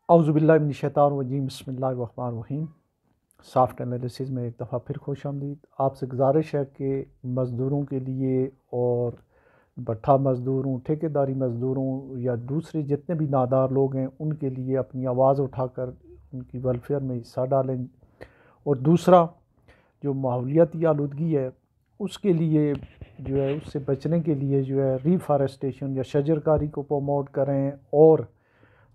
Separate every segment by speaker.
Speaker 1: اعوذ باللہ من الشیطان الرجیم، بسم اللہ الرحمن الرحیم۔ سافٹ انالیسز میں ایک دفعہ پھر خوش آمدید۔ آپ سے گزارش ہے کہ مزدوروں کے لیے اور بٹھا مزدوروں، ٹھیکیداری مزدوروں یا دوسرے جتنے بھی نادار لوگ ہیں ان کے لیے اپنی آواز اٹھا کر ان کی ویلفیئر میں حصہ ڈالیں، اور دوسرا جو ماحولیاتی آلودگی ہے اس کے لیے جو ہے اس سے بچنے کے لیے جو ہے ریفارسٹیشن یا شجر کاری کو پروموٹ کریں، اور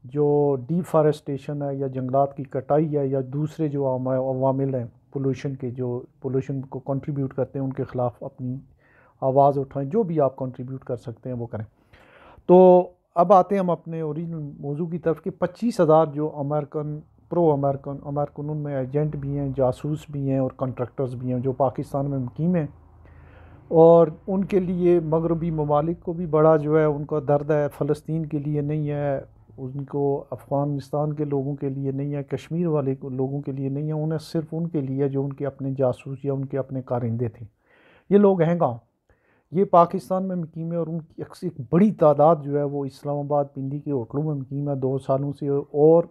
Speaker 1: جو ڈیفارسٹیشن ہے یا جنگلات کی کٹائی ہے یا دوسرے جو عوامل ہیں پولوشن کے، جو پولوشن کو کنٹریبیوٹ کرتے ہیں، ان کے خلاف اپنی آواز اٹھائیں۔ جو بھی آپ کنٹریبیوٹ کر سکتے ہیں وہ کریں۔ تو اب آتے ہیں ہم اپنے اوریجنل موضوع کی طرف کہ 25,000 جو امریکن ان میں ایجنٹ بھی ہیں، جاسوس بھی ہیں اور کنٹریکٹرز بھی ہیں جو پاکستان میں مقیم ہیں، اور ان کے لیے مغربی ممالک کو بھی بڑا جو ہے ان کا درد ہے۔ فلسطین کے لیے نہیں ہے ان کو، افغانستان کے لوگوں کے لیے نہیں ہے، کشمیر والے لوگوں کے لیے نہیں ہے، انہیں صرف ان کے لیے جو ان کے اپنے جاسوس یا ان کے اپنے کارندے تھے۔ یہ لوگ ہیں کہاں؟ یہ پاکستان میں مقیم ہے، اور ان کی ایک بڑی تعداد جو ہے وہ اسلام آباد پنڈی کے ہوٹلوں میں مقیم ہے 2 سالوں سے۔ اور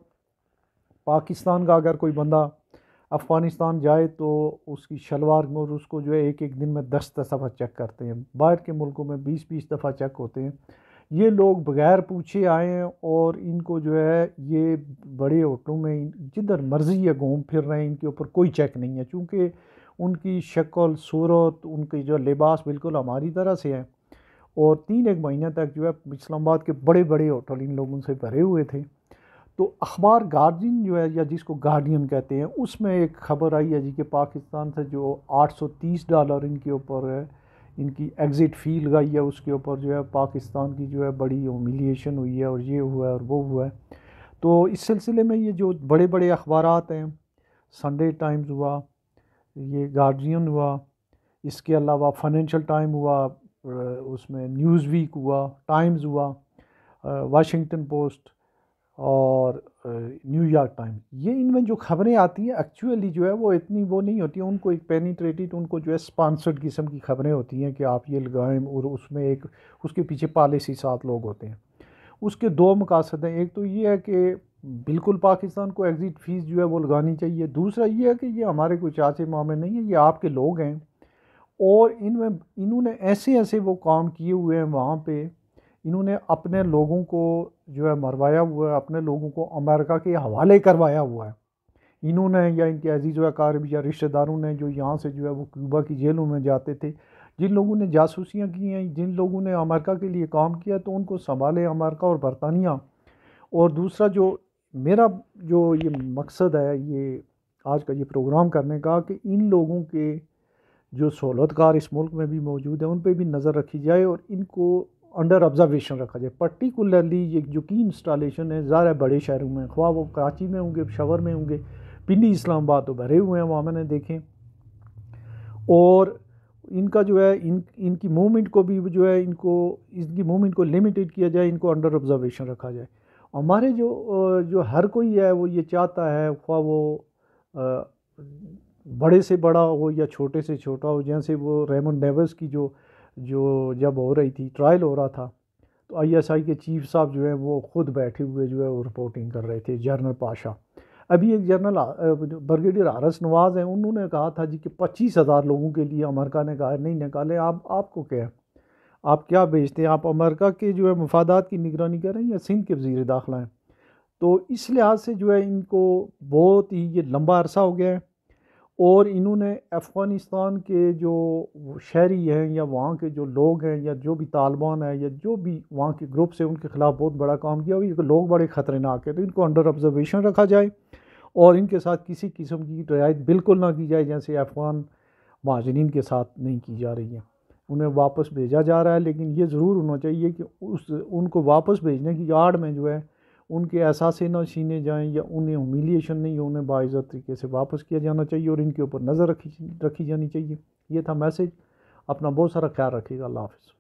Speaker 1: پاکستان کا اگر کوئی بندہ افغانستان جائے تو اس کی شلوار میں، اور اس کو جو ہے ایک دن میں 10 دفعہ چیک کرتے ہیں، باہر کے ملکوں میں 20 دفعہ چیک ہوتے ہیں۔ یہ لوگ بغیر پوچھے آئے ہیں، اور ان کو جو ہے یہ بڑے ہوٹلوں میں جدھر مرضی یہ گھوم پھر رہے ہیں، ان کے اوپر کوئی چیک نہیں ہے، چونکہ ان کی شکل صورت، ان کی جو لباس بالکل ہماری طرح سے ہے۔ اور 1 مہینے تک جو ہے اسلام آباد کے بڑے بڑے ہوٹل ان لوگوں سے بھرے ہوئے تھے۔ تو اخبار گارجین جو ہے، یا جس کو گارڈین کہتے ہیں، اس میں ایک خبر آئی ہے جی کہ پاکستان سے جو $830 ان کے اوپر ہے، ان کی ایگزٹ فی لگائی ہے، اس کے اوپر جو ہے پاکستان کی جو ہے بڑی ہیومیلیشن ہوئی ہے، اور یہ ہوا ہے اور وہ ہوا ہے۔ تو اس سلسلے میں یہ جو بڑے بڑے اخبارات ہیں، سنڈے ٹائمز ہوا، یہ گارجین ہوا، اس کے علاوہ فائنینشل ٹائم ہوا، اس میں نیوز ویک ہوا، ٹائمز ہوا، واشنگٹن پوسٹ اور نیو یارک ٹائم، یہ ان میں جو خبریں آتی ہیں ایکچولی جو ہے وہ اتنی وہ نہیں ہوتی ہیں، ان کو ایک پینیٹریٹڈ، ان کو جو ہے اسپانسرڈ قسم کی خبریں ہوتی ہیں کہ آپ یہ لگائیں، اور اس میں ایک اس کے پیچھے پالیسی 7 لوگ ہوتے ہیں۔ اس کے 2 مقاصد ہیں، ایک تو یہ ہے کہ بالکل پاکستان کو ایگزٹ فیس جو ہے وہ لگانی چاہیے، دوسرا یہ ہے کہ یہ ہمارے کوئی چاچے مامے نہیں ہیں، یہ آپ کے لوگ ہیں، اور انہوں نے ایسے وہ کام کیے ہوئے ہیں وہاں پہ، انہوں نے اپنے لوگوں کو جو ہے مروایا ہوا ہے، اپنے لوگوں کو امریکہ کے حوالے کروایا ہوا ہے۔ انہوں نے یا ان کے عزیز و اقارب یا رشتہ داروں نے جو یہاں سے جو ہے وہ کیوبا کی جیلوں میں جاتے تھے، جن لوگوں نے جاسوسیاں کی ہیں، جن لوگوں نے امریکہ کے لیے کام کیا، تو ان کو سنبھالے امریکہ اور برطانیہ۔ اور دوسرا جو میرا جو یہ مقصد ہے یہ آج کا یہ پروگرام کرنے کا، کہ ان لوگوں کے جو سہولت کار اس ملک میں بھی موجود ہیں ان پہ بھی نظر رکھی جائے، اور ان کو انڈر آبزرویشن رکھا جائے۔ پرٹیکولرلی یہ جو کی انسٹالیشن ہے ظاہر ہے بڑے شہروں میں، خواہ وہ کراچی میں ہوں گے، پشاور میں ہوں گے، پنڈی اسلام آباد تو بھرے ہوئے ہیں وہاں میں نے دیکھیں، اور ان کا جو ہے ان کی موومنٹ کو بھی جو ہے ان کی موومنٹ کو لمیٹڈ کیا جائے، ان کو انڈر آبزرویشن رکھا جائے۔ ہمارے جو ہر کوئی ہے وہ یہ چاہتا ہے، خواہ وہ بڑے سے بڑا ہو یا چھوٹے سے چھوٹا ہو، جیسے وہ ریمنڈ نیوز کی جو جب ہو رہی تھی، ٹرائل ہو رہا تھا، تو ISI کے چیف صاحب جو ہیں وہ خود بیٹھے ہوئے جو ہے وہ رپورٹنگ کر رہے تھے، جنرل پاشا۔ ابھی ایک جنرل برگیڈیئر حارث نواز ہیں، انہوں نے کہا تھا جی کہ 25,000 لوگوں کے لیے امریکہ نے کہا نہیں نکالے، آپ کو کیا ہے، آپ کیا بھیجتے ہیں، آپ امریکہ کے جو ہے مفادات کی نگرانی کر رہے ہیں یا سندھ کے وزیر داخلہ ہیں؟ تو اس لحاظ سے جو ہے ان کو بہت ہی یہ لمبا عرصہ ہو گیا ہے، اور انہوں نے افغانستان کے جو شہری ہیں یا وہاں کے جو لوگ ہیں یا جو بھی طالبان ہیں یا جو بھی وہاں کے گروپس ہیں ان کے خلاف بہت بڑا کام کیا ہوئی، لوگ بڑے خطرناک ہیں، تو ان کو انڈر آبزرویشن رکھا جائے، اور ان کے ساتھ کسی قسم کی رعایت بالکل نہ کی جائے، جیسے افغان مہاجرین کے ساتھ نہیں کی جا رہی ہیں، انہیں واپس بھیجا جا رہا ہے۔ لیکن یہ ضرور ہونا چاہیے کہ ان کو واپس بھیجنے کی آڑ میں جو ہے ان کے اثاثے نہ چھینے جائیں، یا انہیں ہیومیلیشن نہیں، انہیں باعزت طریقے سے واپس کیا جانا چاہیے، اور ان کے اوپر نظر رکھی جانی چاہیے۔ یہ تھا میسج۔ اپنا بہت سارا خیال رکھیے گا۔ اللہ حافظ۔